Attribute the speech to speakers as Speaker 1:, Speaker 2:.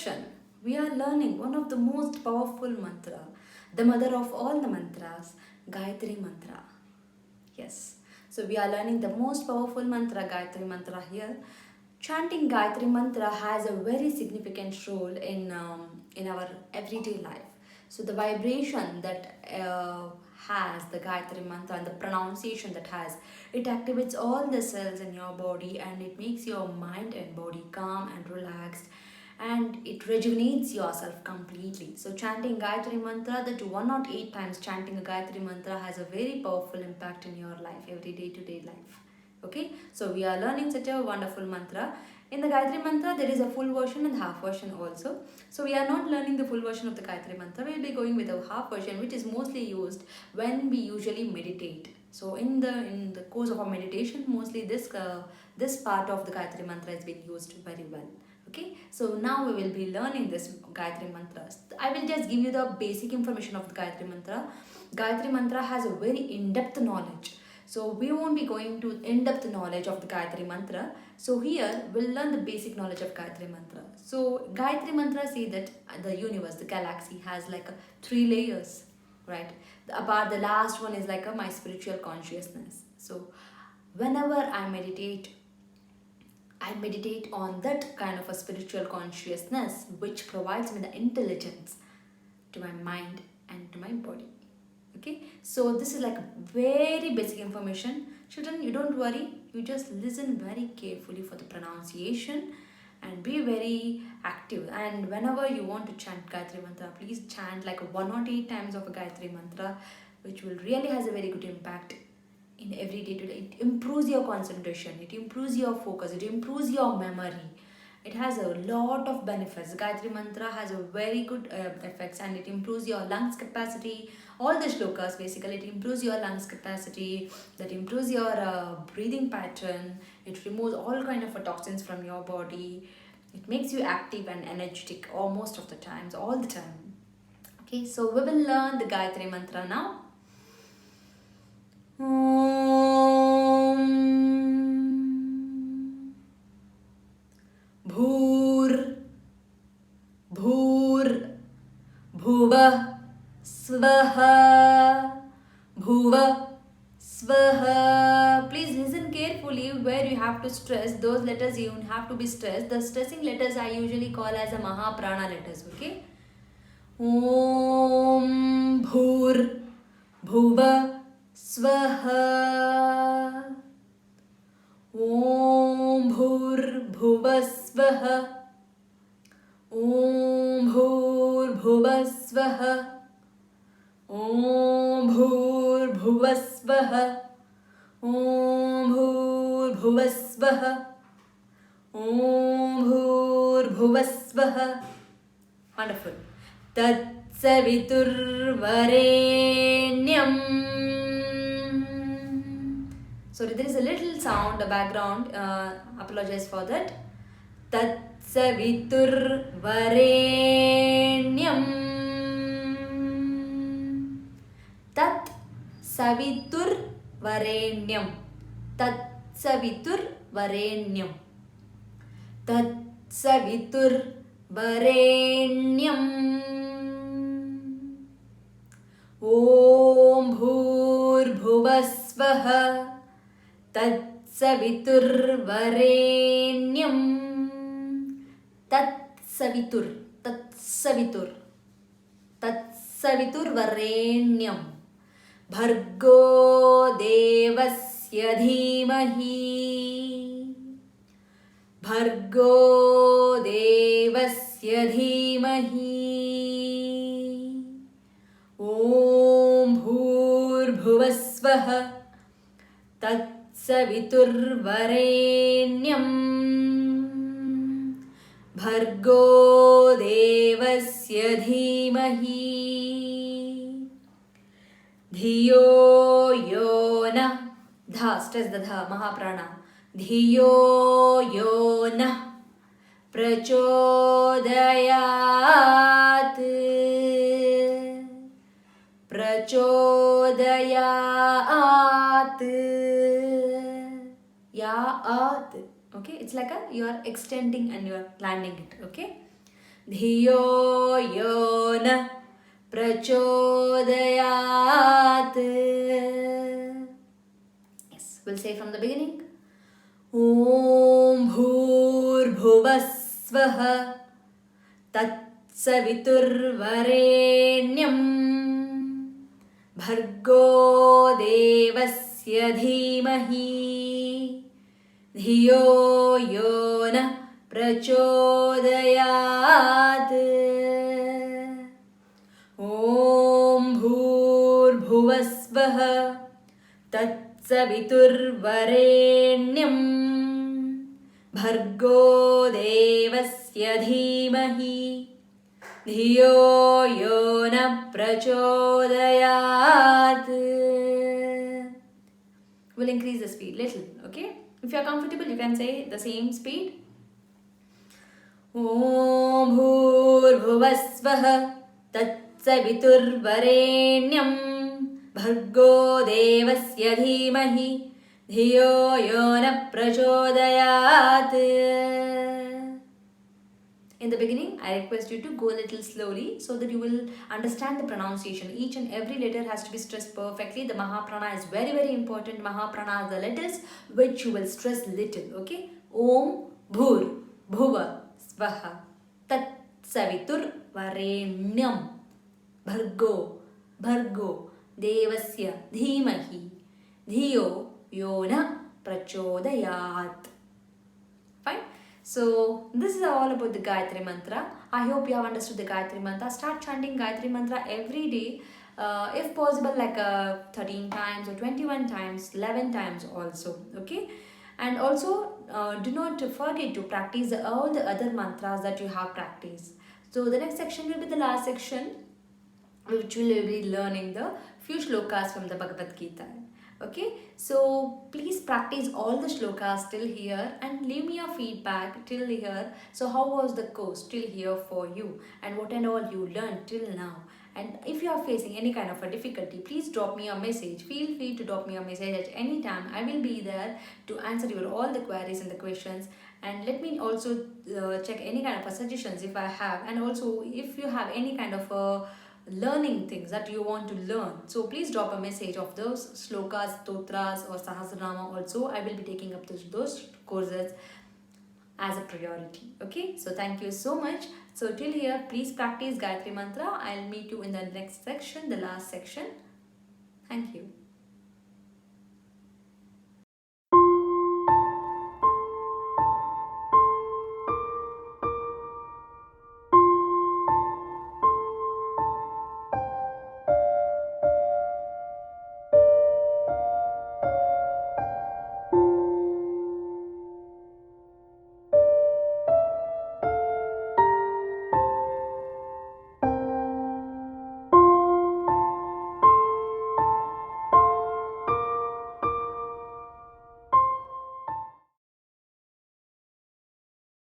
Speaker 1: section, we are learning one of the most powerful mantra, the mother of all the mantras, Gayatri mantra. Yes, so we are learning the most powerful mantra, Gayatri mantra here. Chanting Gayatri mantra has a very significant role in our everyday life. So the vibration that has the Gayatri mantra and the pronunciation that has, it activates all the cells in your body and it makes your mind and body calm and relaxed, and it rejuvenates yourself completely. So chanting Gayatri mantra, that 108 times chanting a Gayatri mantra has a very powerful impact in your life, every day-to-day life. Okay, so we are learning such a wonderful mantra. In the Gayatri mantra, there is a full version and half version also. So we are not learning the full version of the Gayatri mantra. We will be going with a half version, which is mostly used when we usually meditate. So in the course of our meditation, mostly this part of the Gayatri mantra is being used very well. Okay, so now we will be learning this Gayatri mantra. I will just give you the basic information of the Gayatri mantra. Gayatri mantra has a very in-depth knowledge. So we won't be going to in-depth knowledge of the Gayatri mantra. So here we'll learn the basic knowledge of Gayatri mantra. So Gayatri mantra say that the universe, the galaxy has like 3 layers, right? About the last one is like my spiritual consciousness. So whenever I meditate on that kind of a spiritual consciousness which provides me the intelligence to my mind and to my body. Okay, so this is like very basic information. Children, you don't worry, you just listen very carefully for the pronunciation and be very active. And whenever you want to chant Gayatri mantra, please chant like 108 times of a Gayatri mantra, which will really has a very good impact in every day to day. It improves your concentration, it improves your focus, it improves your memory. It has a lot of benefits. Gayatri mantra has a very good effects, and it improves your lungs capacity. All the shlokas basically, it improves your lungs capacity, that improves your breathing pattern. It removes all kind of toxins from your body. It makes you active and energetic most of the times, all the time. Okay, so we will learn the Gayatri mantra now. Bhur Bhur Bhuva Svaha Bhuva Svaha. Please listen carefully where you have to stress. Those letters you have to be stressed. The stressing letters I usually call as a Mahaprana letters. Okay. Om Bhur Bhuva Svaha. Om Bhur Bhuva Svaha. Om Bhur Bhuva Svaha. Om Bhur Bhuva Svaha. Om Bhur Bhuva Svaha. Om Bhur Bhuva Svaha. Wonderful. Tat Savitur Varenyam. So there is a little sound, a background, apologize for that. Tat Savitur Varenyam. Tat Savitur Varenyam. Tat Savitur Varenyam. Tat Savitur Varenyam. Om Bhur Bhuva Svaha. Tat Savitur Varenyam. Tat Savitur. Tat Savitur. Tat Savitur Varenyam. Bhargo Devasya Dhimahi. Bhargo Devasya Dhimahi. Om Bhur Bhuva Svaha. Tat Savitur Varenyam. Bhargo Devasya Dhimahi. Dhiyo Yona. Dha, stress the dha, Mahaprana. Dhiyo Yona Prachodayat. Prachodayat. Yaat. Okay, it's like you are extending and you are landing it. Okay, धियो यो न prachodayat. Yes, we'll say from the beginning. Om bhurbhuvasvaha tatsaviturvarenyam bhargo devasya dhimahi धियो यो न प्रचोदयात्. ॐ भूर्भुवस्वः तत्सवितुर्वरेण्यं भर्गो देवस्य धीमहि धियो यो न प्रचोदयात्. We'll increase the speed little, okay? If you are comfortable, you can say the same speed. Om bhurbhuvasvaha tatsaviturvarenyam bhargo devasya dhimahi धियो यो न prachodayat. In the beginning, I request you to go a little slowly so that you will understand the pronunciation. Each and every letter has to be stressed perfectly. The Mahaprana is very, very important. Mahaprana are the letters which you will stress little. Okay? Om Bhur Bhuva Svaha Tat Savitur Varenyam Bhargo Bhargo Devasya Dhimahi Dhiyo Yona Prachodayat. Fine? So this is all about the Gayatri Mantra. I hope you have understood the Gayatri Mantra. Start chanting Gayatri Mantra every day. If possible, like 13 times or 21 times, 11 times also. Okay? And also do not forget to practice all the other mantras that you have practiced. So the next section will be the last section, which will be learning the few shlokas from the Bhagavad Gita. Okay, so please practice all the shlokas till here and leave me your feedback till here. So how was the course till here for you, and what and all you learned till now? And if you are facing any kind of a difficulty, please drop me a message. Feel free to drop me a message at any time. I will be there to answer your all the queries and the questions. And let me also check any kind of suggestions if I have. And also if you have any kind of learning things that you want to learn, so please drop a message of those shlokas, stotras or sahasranama also. I will be taking up those courses as a priority. Okay, so thank you so much. So till here, please practice Gayatri Mantra. I'll meet you in the next section, the last section. Thank you.